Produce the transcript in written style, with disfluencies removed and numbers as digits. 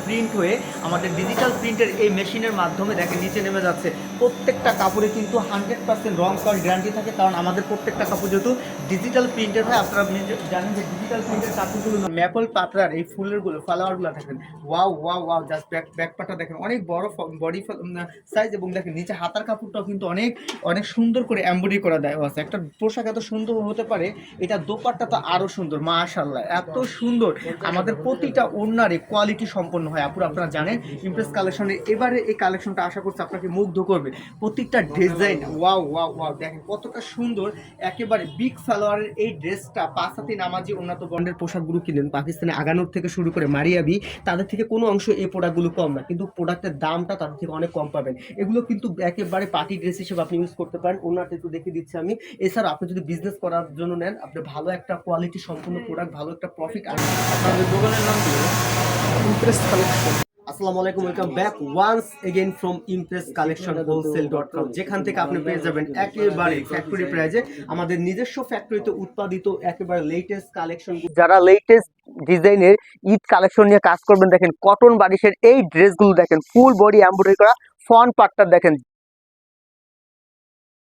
Print হয়ে আমাদের digital প্রিন্টের এই মেশিনের মাধ্যমে দেখেন নিচে নেমে যাচ্ছে। প্রত্যেকটা কাপড়ে কিন্তু 100% রং করার গ্যারান্টি থাকে, কারণ আমাদের প্রত্যেকটা কাপড় যেহেতু ডিজিটাল প্রিন্টের হয়। আপনারা জানেন যে ডিজিটাল প্রিন্টের কাপড়গুলো ম্যাপল পাতলার এই ফুলেরগুলো ফ্লাওয়ারগুলো দেখেন, ওয়াও ওয়াও ওয়াও, জাস্ট ব্যাকপাটা দেখেন অনেক বড় বডি সাইজ, এবং দেখেন নিচে হাতার কাপড়টাও কিন্তু অনেক অনেক সুন্দর করে এমব্রয়ডারি করা দেওয়া আছে। একটা পোশাক এত সুন্দর হতে পারে, এটা দোপাট্টা তো আরও সুন্দর, মাশাআল্লাহ এত সুন্দর। আমাদের প্রতিটা ওড়নারে কোয়ালিটি সম্পন্ন হয় আপুরা, আপনারা জানেন ইমপ্রেস কালেকশনের এবারে এই কালেকশনটা আশা করছি আপনাকে মুগ্ধ করবে। প্রত্যেকটা ডিজাইন ওয়াও ওয়াও ওয়াও, দেখেন কতটা সুন্দর। একেবারে বিগ সালোয়ারের এই ড্রেসটা পাঁচাতি নামাজি উন্নত ব্র্যান্ডের পোশাকগুলো কিনেন পাকিস্তানে আগানোর থেকে শুরু করে মারিয়াবি, তাদের থেকে কোনো অংশ এই প্রোডাক্টগুলো কম না, কিন্তু প্রোডাক্টের দামটা তাদের থেকে অনেক কম পাবেন। এগুলো কিন্তু একেবারে পার্টি ড্রেস হিসেবে আপনি ইউজ করতে পারেন। ওনাটা একটু দেখিয়ে দিচ্ছি আমি। এছাড়া আপনি যদি বিজনেস করার জন্য নেন, আপনি ভালো একটা কোয়ালিটি সম্পূর্ণ প্রোডাক্ট, ভালো একটা প্রফিট আসবে। আপনাদের দোকানের নাম কি? Impress Collection. আসসালামু আলাইকুম, welcome back once again from Impress Collection হোলসেল.com, যেখান থেকে আপনি পেয়ে যাবেন একেবারে ফ্যাক্টরি প্রাইজে আমাদের নিজস্ব ফ্যাক্টরিতে উৎপাদিত একেবারে লেটেস্ট কালেকশন। যারা লেটেস্ট ডিজাইনের ঈদ কালেকশন নিয়ে কাজ করবেন, দেখেন কটন বারিশের এই ড্রেসগুলো দেখেন ফুল বডি এমব্রয়ডারি করা, ফ্রন্ট পার্টটা দেখেন